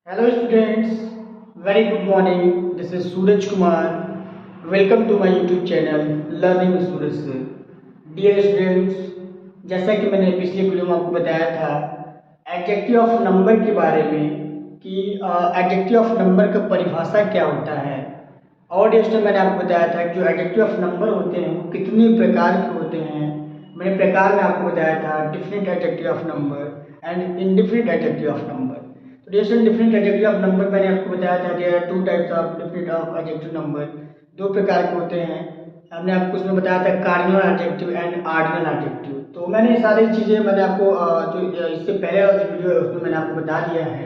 Hello students, very good morning. This is Suraj Kumar. Welcome to my YouTube channel Learning with Suraj Sir. Dear students, जैसा कि मैंने पिछले video में आपको बताया था एडजेक्टिव ऑफ नंबर के बारे में कि एडजेक्टिव ऑफ नंबर का परिभाषा क्या होता है। और डियर स्टूडेंट मैंने आपको बताया था कि जो एडजेक्टिव ऑफ नंबर होते हैं वो कितने प्रकार के होते हैं। मैंने प्रकार में आपको बताया था different adjective of number and indifferent adjective of number. तो डिफरेंट एडजेक्टिव ऑफ नंबर मैंने आपको बताया था there are two types of different of adjective number, दो प्रकार के होते हैं। हमने आपको उसमें बताया था cardinal adjective and ordinal adjective. तो मैंने ये सारी चीज़ें मैंने आपको जो इससे पहले वाला जो वीडियो है उसमें मैंने आपको बता दिया है।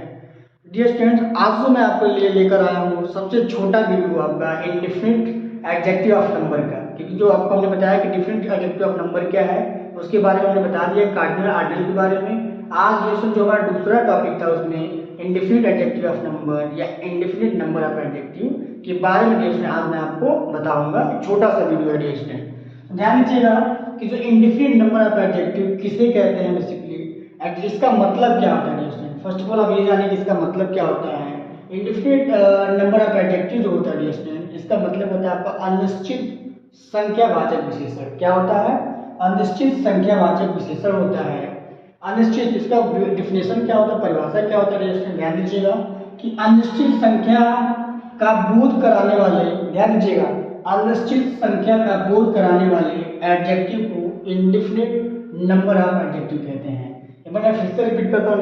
डियर स्टूडेंट्स, आज जो मैं आपके लिए लेकर आया हूँ सबसे छोटा वीडियो आपका इनडिफरेंट एडजेक्टिव ऑफ नंबर का, क्योंकि जो आपको हमने बताया कि डिफरेंट एडजेक्टिव ऑफ नंबर क्या है उसके बारे में हमने बता दिया, कार्डिनल ऑर्डिनल के बारे में। आज जो हमारा दूसरा टॉपिक था उसमें इंडिफिनिट एडजेक्टिव ऑफ नंबर या इंडिफिनिट नंबर ऑफ एडजेक्टिव के बारे में डियर स्टूडेंट आज मैं आपको बताऊंगा। छोटा सा वीडियो है डियर स्टूडेंट। ध्यान दीजिएगा कि जो इंडिफिनिट नंबर ऑफ एडजेक्टिव किसे कहते हैं बेसिकली, इसका मतलब क्या होता है dear student. First of all आप ये जानिए कि इसका मतलब क्या होता है। इंडिफिनिट नंबर ऑफ एडजेक्टिव जो होता है डियर स्टूडेंट, इसका मतलब होता है आपका अनिश्चित संख्यावाचक विशेषण। क्या होता है? अनिश्चित संख्यावाचक विशेषण होता है। अनिश्चित, इसका डिफिनेशन क्या होता है, परिभाषा क्या होता है, ध्यान दीजिएगा कि अनिश्चित संख्या का बोध कराने वाले, ध्यान दीजिएगा, अनिश्चित संख्या का बोध कराने वाले एडजेक्टिव को इंडिफिनिट नंबर ऑफ एडजेक्टिव कहते हैं। मैं फिर से रिपीट करता हूँ,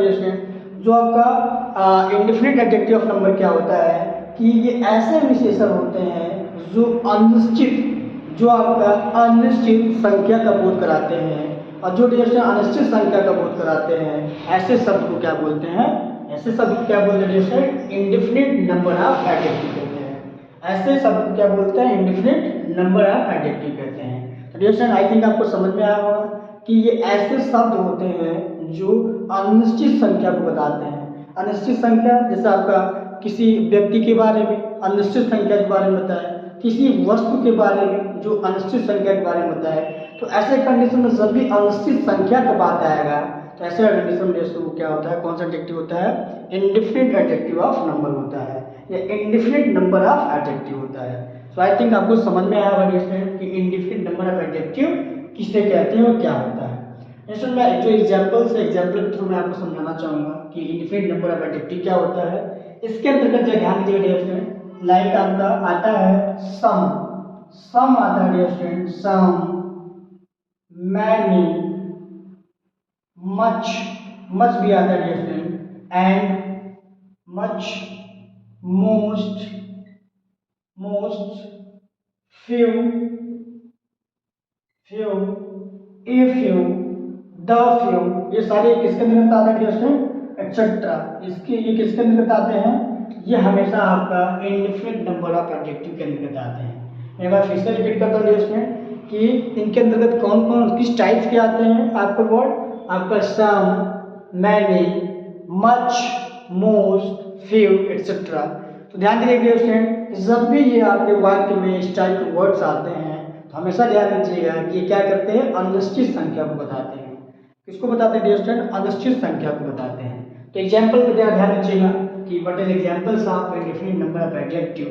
जो आपका इंडिफिनिट एडजेक्टिव ऑफ नंबर क्या होता है कि ये ऐसे विशेषण होते हैं जो अनिश्चित, जो आपका अनिश्चित संख्या का बोध कराते हैं। और जो अनिश्चित संख्या का बोध कराते हैं ऐसे शब्द को क्या बोलते हैं, ऐसे शब्द को क्या बोलते हैं, इंडिफिनिट नंबर ऑफ एडजेक्टिव कहते हैं। ऐसे शब्द को क्या बोलते हैं, इंडिफिनिट नंबर ऑफ एडजेक्टिव कहते हैं। तो डियर आई थिंक आपको समझ में आया होगा कि ये ऐसे शब्द होते हैं जो अनिश्चित संख्या को बताते हैं। अनिश्चित संख्या जैसे आपका किसी व्यक्ति के बारे में अनिश्चित संख्या के बारे में बताया, किसी वस्तु के बारे में जो अनिश्चित संख्या के बारे में बताया। तो ऐसे कंडीशन में जब भी अनिश्चित संख्या का बात आएगा तो ऐसे कंडीशन में क्या होता है, कौन सा एडजेक्टिव होता है, इंडिफिनिट एडजेक्टिव ऑफ नंबर होता है या इंडिफिनिट नंबर ऑफ एडजेक्टिव होता है। सो आई थिंक आपको समझ में आया होगा कि इंडिफिनिट नंबर ऑफ एडजेक्टिव किसे कहते हैं और क्या होता है। इसमें मैं जो एग्जाम्पल के थ्रू मैं आपको समझाना चाहूंगा कि इंडिफिनिट नंबर ऑफ एडजेक्टिव क्या होता है। इसके अंतर्गत जो ध्यान दीजिएगा, लाइक आपका आता है सम, सम आता है dear student, some, many, much, much भी आता है dear student, and, much, most, most, few, few, a few, the few, ये सारे किसके अंतर्गत आते हैं डियर स्टूडेंट, एक्सेट्रा। इसके ये किसके अंतर्गत आते हैं, ये हमेशा आपका इंडिफिनिट नंबर ऑफ एडजेक्टिव के अंतर्गत आते हैं। मैं बार फिर से रिपीट करता हूँ डियर स्टूडेंट कि इनके अंतर्गत कौन कौन किस टाइप्स के आते हैं आपका वर्ड, आपका some, many, much, most, few etcetera. तो ध्यान दीजिएगा स्टूडेंट, जब भी ये आपके वाक्य में इस टाइप के वर्ड्स आते हैं तो हमेशा ध्यान दीजिएगा कि ये क्या करते हैं, अनिश्चित संख्या को बताते हैं। किसको बताते हैं डियर स्टूडेंट, अनिश्चित संख्या को बताते हैं। तो एग्जाम्पल पे ध्यान दीजिएगा कि what is examples of indefinite number of adjective.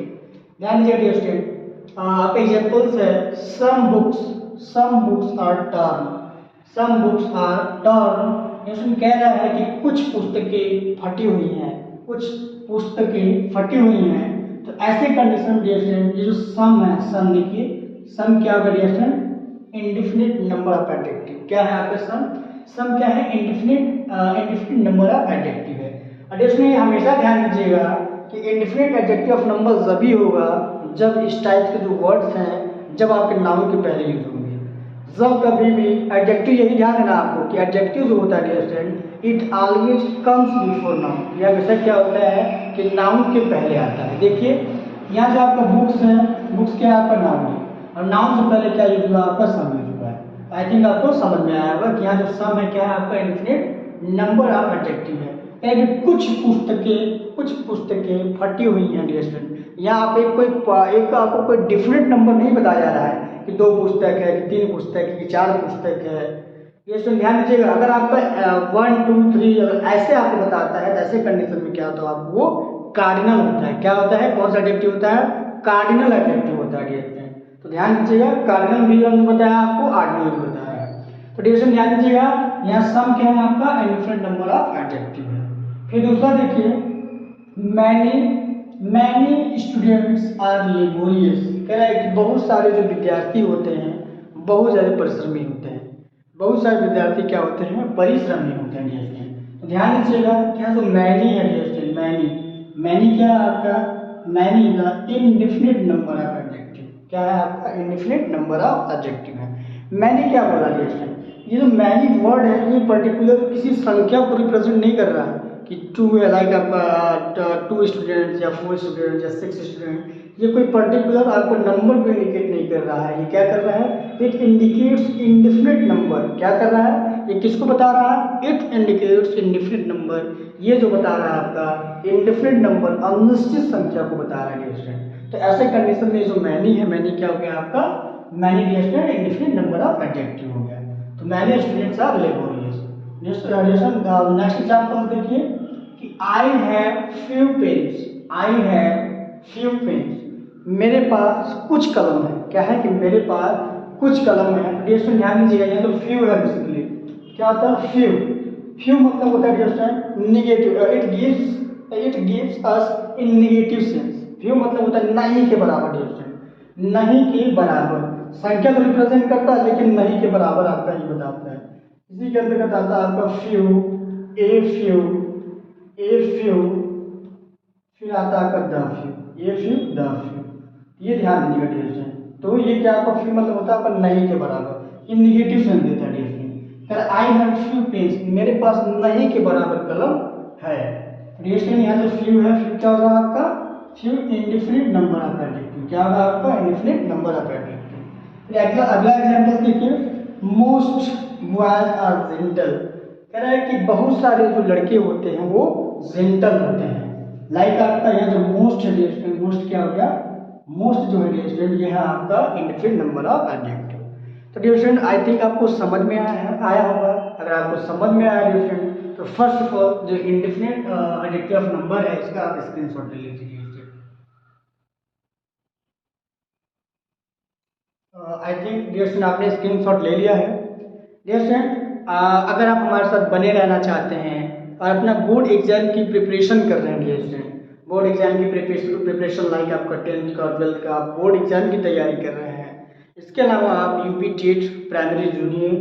ध्यान दीजिएगा डियर स्टूडेंट, आप एग्जाम्पल्स है some books are torn, some books are torn. इसमें कह रहा है कि कुछ पुस्तकें फटी हुई हैं, कुछ पुस्तकें फटी हुई हैं। तो ऐसे कंडीशन डियर स्टूडेंट ये जो सम है, सम देखिए, सम क्या होगा dear student, indefinite number of adjective. क्या है आपका सम, सम क्या है, इंडिफिनिट नंबर ऑफ एडजेक्टिव है। और इसमें हमेशा ध्यान दीजिएगा कि इंडिफिनिट एडजेक्टिव ऑफ नंबर जब होगा जब इस टाइप के जो वर्ड्स हैं जब आपके नाउन के पहले यूज होंगे। जब कभी भी एडजेक्टिव, यही ध्यान देना आपको कि एडजेक्टिव जो होता है dear student it always comes before noun. यह हमेशा क्या होता है कि नाउन के पहले आता है। देखिए यहाँ जो आपका बुक्स है, बुक्स क्या है, आपका नाउन है, और नाउन से पहले क्या यूज हुआ, आपका सम यूज हुआ है। आई थिंक आपको समझ में आया होगा कि यहाँ जो सम है क्या है, आपका इंडिफिनिट नंबर ऑफ एडजेक्टिव है। यानी कुछ पुस्तकें फटी हुई हैं डियर स्टूडेंट। यहाँ आप एक आपको कोई डिफरेंट नंबर नहीं बताया जा रहा है कि 2 पुस्तक है कि 3 पुस्तक है कि 4 पुस्तक है। ये स्टूडेंट ध्यान दीजिएगा, अगर आपका 1 2 3 अगर ऐसे आपको बताता है तो ऐसे कंडीशन में क्या होता है, आपको कार्डिनल होता है। क्या होता है, कौन सा एडजेक्टिव होता है, कार्डिनल एडजेक्टिव होता है डियर स्टूडेंट। तो ध्यान दीजिएगा, कार्डिनल भी बताया आपको, ऑर्डिनल भी बताया है। तो डियर स्टूडेंट ध्यान दीजिएगा, यहाँ सम क्या है आपका, इंडिफरेंट नंबर ऑफ एडजेक्टिव है। फिर दूसरा देखिए, मैनी स्टूडेंट्स आर लेबोरियस। कह रहा है कि बहुत सारे जो विद्यार्थी होते हैं बहुत ज़्यादा परिश्रमी होते हैं। बहुत सारे विद्यार्थी क्या होते हैं, परिश्रमी होते हैं डियर स्टूडेंट। तो ध्यान दीजिएगा, क्या जो मैनी है डियर स्टूडेंट, मैनी क्या है आपका, many is the indefinite number of adjective. क्या है आपका, इनडिफिनिट नंबर ऑफ एडजेक्टिव है। मैनी क्या बोला डियर स्टूडेंट, ये जो मैनी वर्ड है ये पर्टिकुलर किसी संख्या को रिप्रेजेंट नहीं कर रहा है कि 2 लाइक आपका 2 स्टूडेंट्स या 4 स्टूडेंट्स या 6 स्टूडेंट, ये कोई पर्टिकुलर आपको नंबर को इंडिकेट नहीं कर रहा है। ये क्या कर रहा है, इट इंडिकेट्स इंडिफिनिट नंबर। क्या कर रहा है, ये किसको बता रहा है, इट इंडिकेट्स इंडिफिनिट नंबर। ये जो बता रहा है आपका इंडिफिनिट नंबर, अनिश्चित संख्या को बता रहा है डियर स्टूडेंट। तो ऐसे कंडीशन में जो मैनी है, मैनी क्या हो गया आपका, many dear student indefinite number of adjective हो गया। तो many students are laborious. Next example देखिए कि I have few pens, I have few pens, मेरे पास कुछ कलम है। क्या है कि मेरे पास कुछ कलम है। डियर स्टूडेंट ध्यान दीजिएगा, यहाँ तो फ्यू है बेसिकली। क्या होता है फ्यू, फ्यू मतलब होता है dear student negative, it gives us in negative sense. Few मतलब होता है नहीं के बराबर डियर स्टूडेंट, नहीं के बराबर। संख्या तो रिप्रेजेंट करता है लेकिन नहीं के बराबर आपका ये बताता है। इसी के अंतर्गत आता है आपका few, a few, a few, फिर आता है आपका the few, a few the few. ये ध्यान दीजिएगा डियर स्टूडेंट। तो ये क्या आपका फ्यू मतलब होता है आपका नहीं के बराबर, ये निगेटिव सेंस देता है dear student. I have few pens, मेरे पास नहीं के बराबर कलम है। डियर स्टूडेंट यहाँ जो फ्यू है, फ्यू क्या होगा आपका, few indefinite number of adjective. क्या होगा आपका, इंडिफिनिट नंबर ऑफ एडजेक्टिव। अगला एग्जांपल देखिए, मोस्ट बॉयज आर जेंटल। कह रहा है कि बहुत सारे जो लड़के होते हैं वो जेंटल होते हैं। लाइक आपका यहाँ जो मोस्ट है डियर स्टूडेंट, मोस्ट क्या हो गया, मोस्ट जो है डियर स्टूडेंट ये है आपका इंडिफिनिट नंबर ऑफ एडजेक्टिव। तो डियर स्टूडेंट आई थिंक आपको समझ में आया होगा। अगर आपको समझ में आया डियर स्टूडेंट, तो फर्स्ट ऑफ ऑल जो इंडिफिनिट एडजेक्टिव ऑफ नंबर है इसका आप स्क्रीनशॉट ले लीजिए। आई थिंक डियर स्टूडेंट आपने स्क्रीनशॉट ले लिया है। डियर स्टूडेंट अगर आप हमारे साथ बने रहना चाहते हैं और अपना बोर्ड एग्जाम की प्रिपरेशन कर रहे हैं डियर स्टूडेंट, बोर्ड एग्जाम की प्रिपरेशन लाइक आपका 10th का 12th का आप बोर्ड एग्जाम की तैयारी कर रहे हैं, इसके अलावा आप यूपी टेट प्राइमरी जूनियर,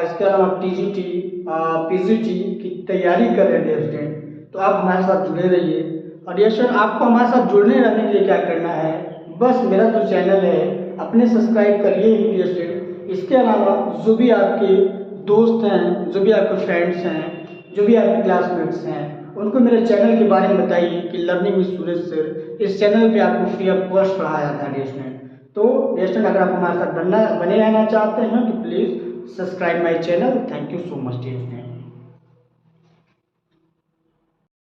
इसके अलावा आप टीजीटी पीजीटी की तैयारी कर रहे हैं डियर स्टूडेंट, तो आप हमारे साथ जुड़े रहिए। और डियर स्टूडेंट आपको हमारे साथ जुड़ने रहने के लिए क्या करना है, बस मेरा जो चैनल है अपने सब्सक्राइब करिए डियर स्टूडेंट। इसके अलावा जो भी आपके दोस्त हैं, जो भी आपके फ्रेंड्स हैं, जो भी आपके क्लासमेट्स हैं, उनको मेरे चैनल के बारे में बताइए कि लर्निंग विद सूरज सर, इस चैनल पे आपको फ्री ऑफ कॉस्ट पढ़ाया जाता है डियर स्टूडेंट। तो डियर स्टूडेंट अगर आप हमारे साथ बने रहना चाहते हैं तो please subscribe my channel. Thank you so much dear student.